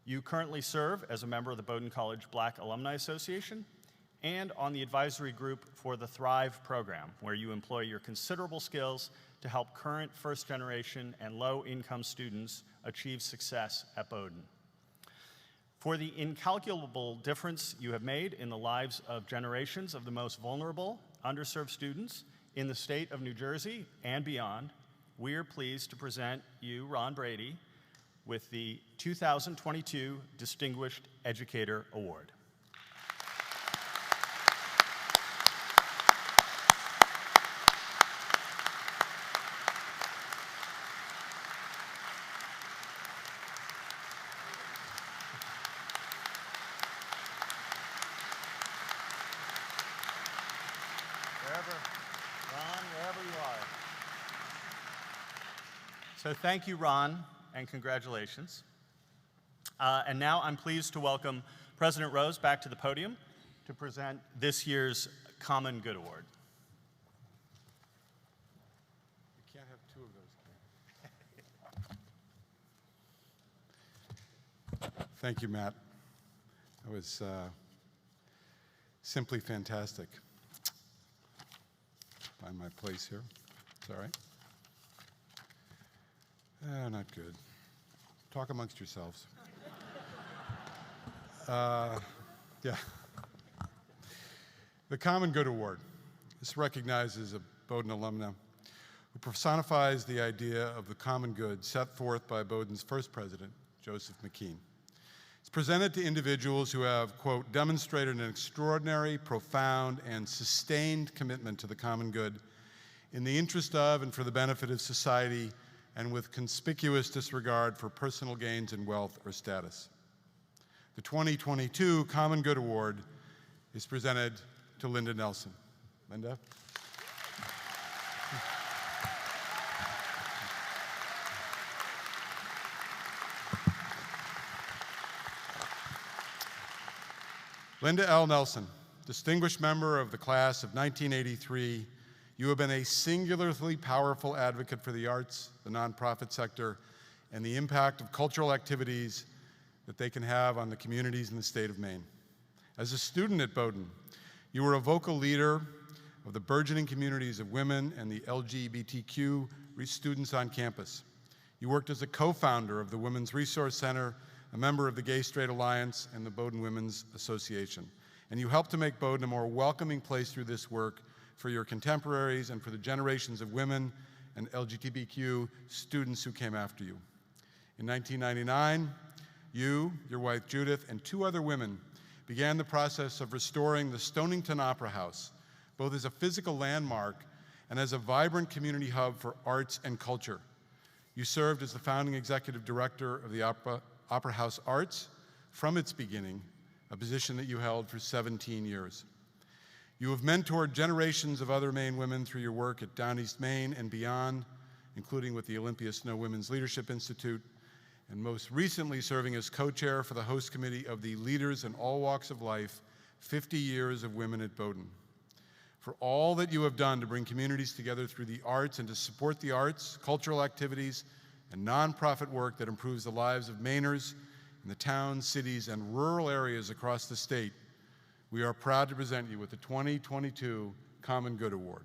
You currently serve as a member of the Bowdoin College Black Alumni Association and on the advisory group for the Thrive program, where you employ your considerable skills to help current first-generation and low-income students achieve success at Bowdoin. For the incalculable difference you have made in the lives of generations of the most vulnerable, underserved students in the state of New Jersey and beyond, we are pleased to present you, Ron Brady, with the 2022 Distinguished Educator Award. Wherever you are. So thank you, Ron, and congratulations. And now I'm pleased to welcome President Rose back to the podium to present this year's Common Good Award. You can't have two of those. Thank you, Matt. That was simply fantastic. Find my place here. It's all right. Not good. Talk amongst yourselves. Yeah. The Common Good Award. This recognizes a Bowdoin alumna who personifies the idea of the common good set forth by Bowdoin's first president, Joseph McKean. It's presented to individuals who have, quote, demonstrated an extraordinary, profound, and sustained commitment to the common good in the interest of and for the benefit of society, and with conspicuous disregard for personal gains in wealth or status. The 2022 Common Good Award is presented to Linda Nelson. Linda? Linda L. Nelson, distinguished member of the class of 1983, you have been a singularly powerful advocate for the arts, the nonprofit sector, and the impact of cultural activities that they can have on the communities in the state of Maine. As a student at Bowdoin, you were a vocal leader of the burgeoning communities of women and the LGBTQ students on campus. You worked as a co-founder of the Women's Resource Center, a member of the Gay Straight Alliance and the Bowdoin Women's Association. And you helped to make Bowdoin a more welcoming place through this work for your contemporaries and for the generations of women and LGBTQ students who came after you. In 1999, you, your wife Judith, and two other women began the process of restoring the Stonington Opera House, both as a physical landmark and as a vibrant community hub for arts and culture. You served as the founding executive director of the Opera House Arts from its beginning, a position that you held for 17 years. You have mentored generations of other Maine women through your work at Down East Maine and beyond, including with the Olympia Snow Women's Leadership Institute, and most recently serving as co-chair for the host committee of the Leaders in All Walks of Life, 50 Years of Women at Bowdoin. For all that you have done to bring communities together through the arts and to support the arts, cultural activities, and nonprofit work that improves the lives of Mainers in the towns, cities, and rural areas across the state, we are proud to present you with the 2022 Common Good Award.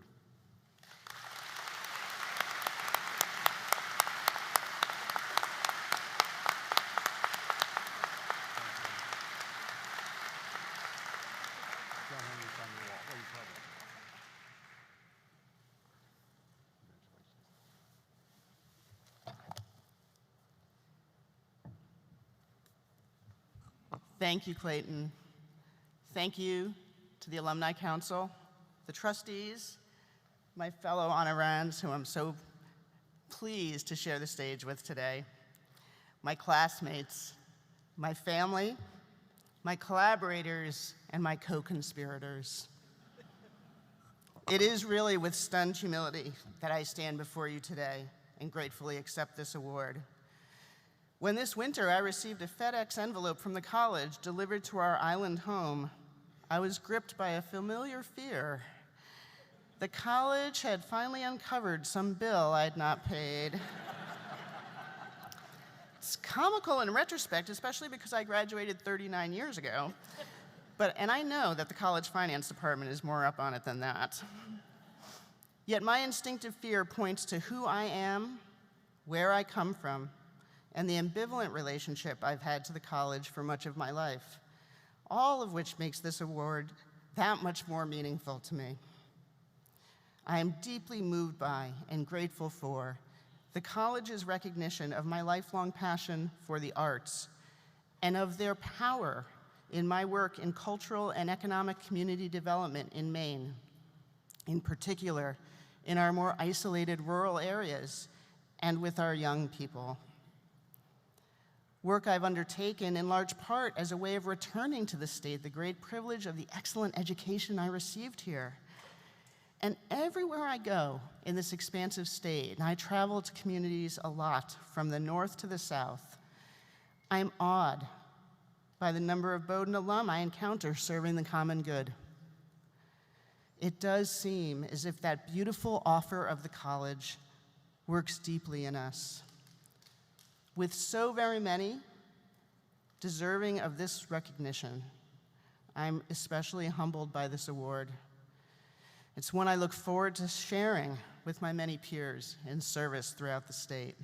Thank you, Clayton. Thank you to the Alumni Council, the trustees, my fellow honorands who I'm so pleased to share the stage with today, my classmates, my family, my collaborators, and my co-conspirators. It is really with stunned humility that I stand before you today and gratefully accept this award. When this winter I received a FedEx envelope from the college delivered to our island home, I was gripped by a familiar fear. The college had finally uncovered some bill I'd not paid. It's comical in retrospect, especially because I graduated 39 years ago. And I know that the college finance department is more up on it than that. Yet my instinctive fear points to who I am, where I come from, and the ambivalent relationship I've had to the college for much of my life, all of which makes this award that much more meaningful to me. I am deeply moved by and grateful for the college's recognition of my lifelong passion for the arts and of their power in my work in cultural and economic community development in Maine, in particular in our more isolated rural areas and with our young people. Work I've undertaken in large part as a way of returning to the state the great privilege of the excellent education I received here. And everywhere I go in this expansive state, and I travel to communities a lot from the north to the south, I'm awed by the number of Bowdoin alum I encounter serving the common good. It does seem as if that beautiful offer of the college works deeply in us. With so very many deserving of this recognition, I'm especially humbled by this award. It's one I look forward to sharing with my many peers in service throughout the state.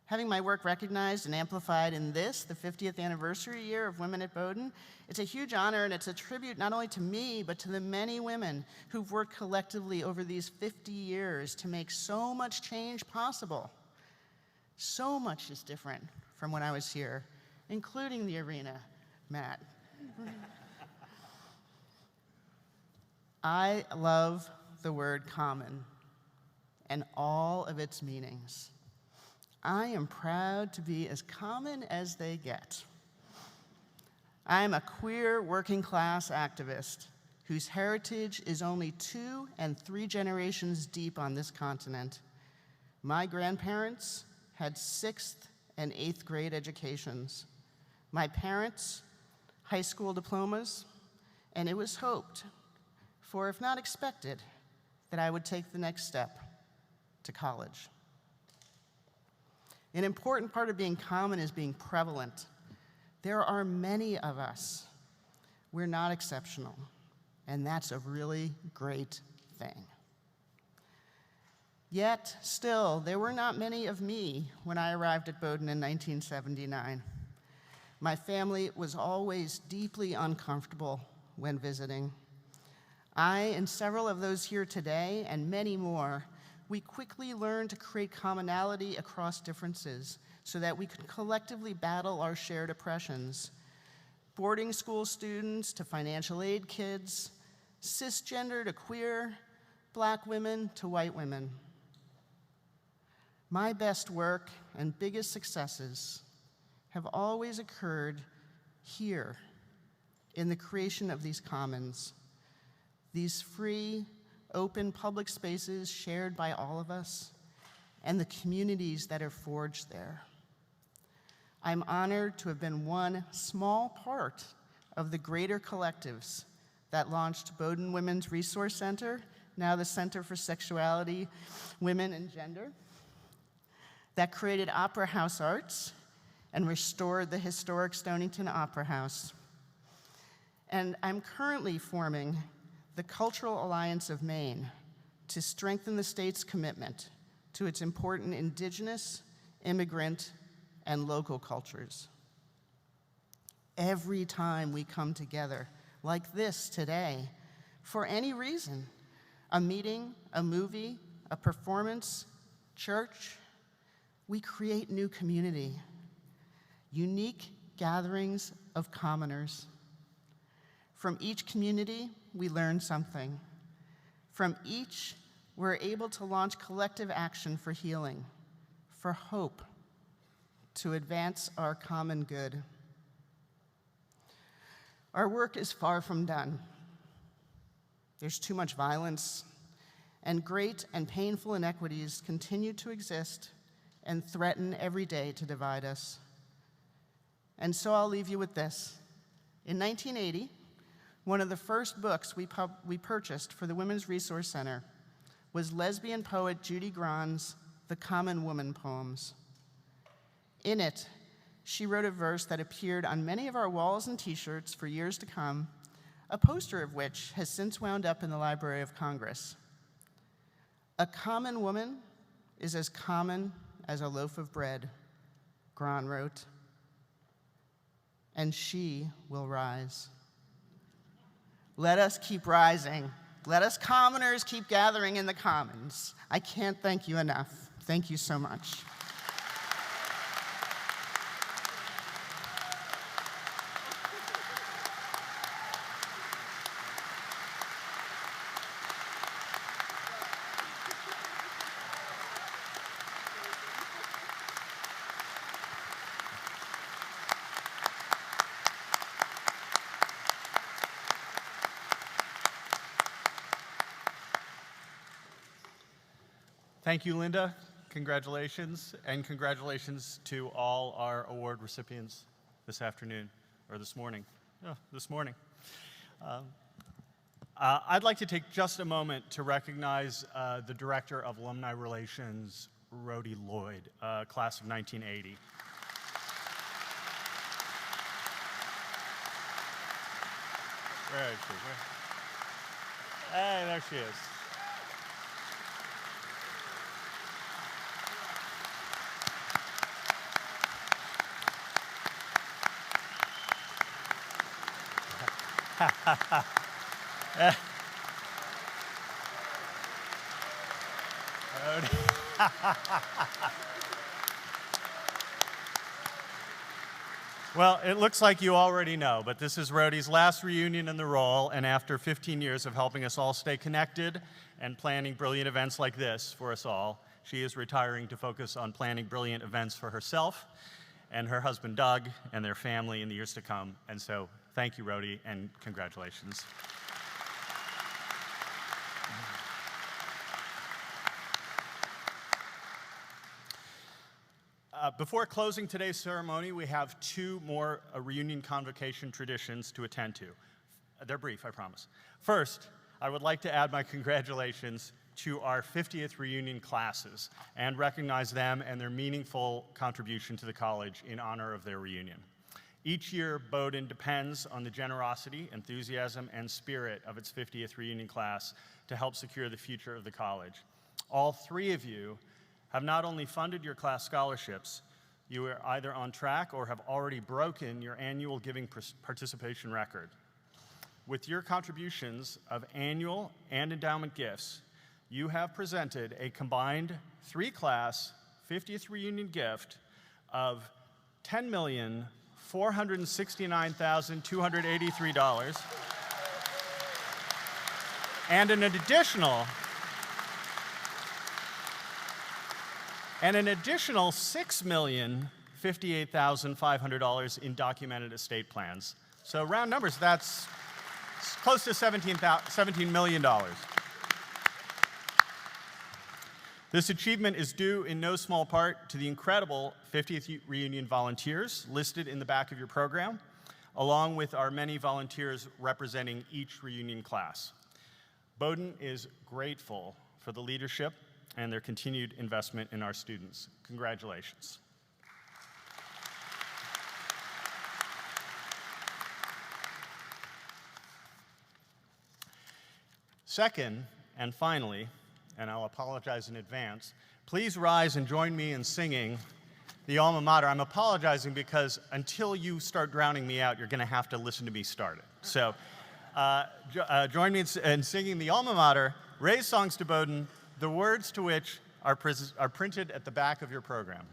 Having my work recognized and amplified in this, the 50th anniversary year of Women at Bowdoin, it's a huge honor, and it's a tribute not only to me, but to the many women who've worked collectively over these 50 years to make so much change possible. So much is different from when I was here, including the arena, Matt. I love the word common and all of its meanings. I am proud to be as common as they get. I am a queer working class activist whose heritage is only 2 and 3 generations deep on this continent. My grandparents had 6th and 8th grade educations. My parents, high school diplomas, and it was hoped, for if not expected, that I would take the next step to college. An important part of being common is being prevalent. There are many of us. We're not exceptional, and that's a really great thing. Yet, still, there were not many of me when I arrived at Bowdoin in 1979. My family was always deeply uncomfortable when visiting. I and several of those here today, and many more, we quickly learned to create commonality across differences so that we could collectively battle our shared oppressions. Boarding school students to financial aid kids, cisgender to queer, Black women to white women. My best work and biggest successes have always occurred here in the creation of these commons, these free, open public spaces shared by all of us, and the communities that are forged there. I'm honored to have been one small part of the greater collectives that launched Bowdoin Women's Resource Center, now the Center for Sexuality, Women, and Gender, that created Opera House Arts and restored the historic Stonington Opera House. And I'm currently forming the Cultural Alliance of Maine to strengthen the state's commitment to its important indigenous, immigrant, and local cultures. Every time we come together, like this today, for any reason, a meeting, a movie, a performance, church, we create new community, unique gatherings of commoners. From each community, we learn something. From each, we're able to launch collective action for healing, for hope, to advance our common good. Our work is far from done. There's too much violence, and great and painful inequities continue to exist and threaten every day to divide us. And so I'll leave you with this. In 1980, one of the first books we purchased for the Women's Resource Center was lesbian poet Judy Grann's The Common Woman poems. In it, she wrote a verse that appeared on many of our walls and t-shirts for years to come, a poster of which has since wound up in the Library of Congress. "A common woman is as common as a loaf of bread," Gran wrote, "and she will rise." Let us keep rising. Let us commoners keep gathering in the commons. I can't thank you enough. Thank you so much. Thank you, Linda. Congratulations, and congratulations to all our award recipients this afternoon, or this morning. Oh, this morning. I'd like to take just a moment to recognize the Director of Alumni Relations, Rhodey Lloyd, class of 1980. Where is she? Hey, there she is. Well, it looks like you already know, but this is Rhodey's last reunion in the role, and after 15 years of helping us all stay connected and planning brilliant events like this for us all, she is retiring to focus on planning brilliant events for herself and her husband Doug and their family in the years to come. And so thank you, Rhodey, and congratulations. Before closing today's ceremony, we have two more Reunion Convocation traditions to attend to. They're brief, I promise. First, I would like to add my congratulations to our 50th reunion classes and recognize them and their meaningful contribution to the college in honor of their reunion. Each year, Bowdoin depends on the generosity, enthusiasm, and spirit of its 50th reunion class to help secure the future of the college. All three of you have not only funded your class scholarships, you are either on track or have already broken your annual giving participation record. With your contributions of annual and endowment gifts, you have presented a combined three-class 50th reunion gift of $10,469,283 and an additional $6,058,500 in documented estate plans. So round numbers, that's close to $17 million. This achievement is due in no small part to the incredible 50th reunion volunteers listed in the back of your program, along with our many volunteers representing each reunion class. Bowdoin is grateful for the leadership and their continued investment in our students. Congratulations. Second, and finally, and I'll apologize in advance, please rise and join me in singing the alma mater. I'm apologizing because until you start drowning me out, you're going to have to listen to me start it. So join me in singing the alma mater, Raise Songs to Bowdoin, the words to which are printed at the back of your program.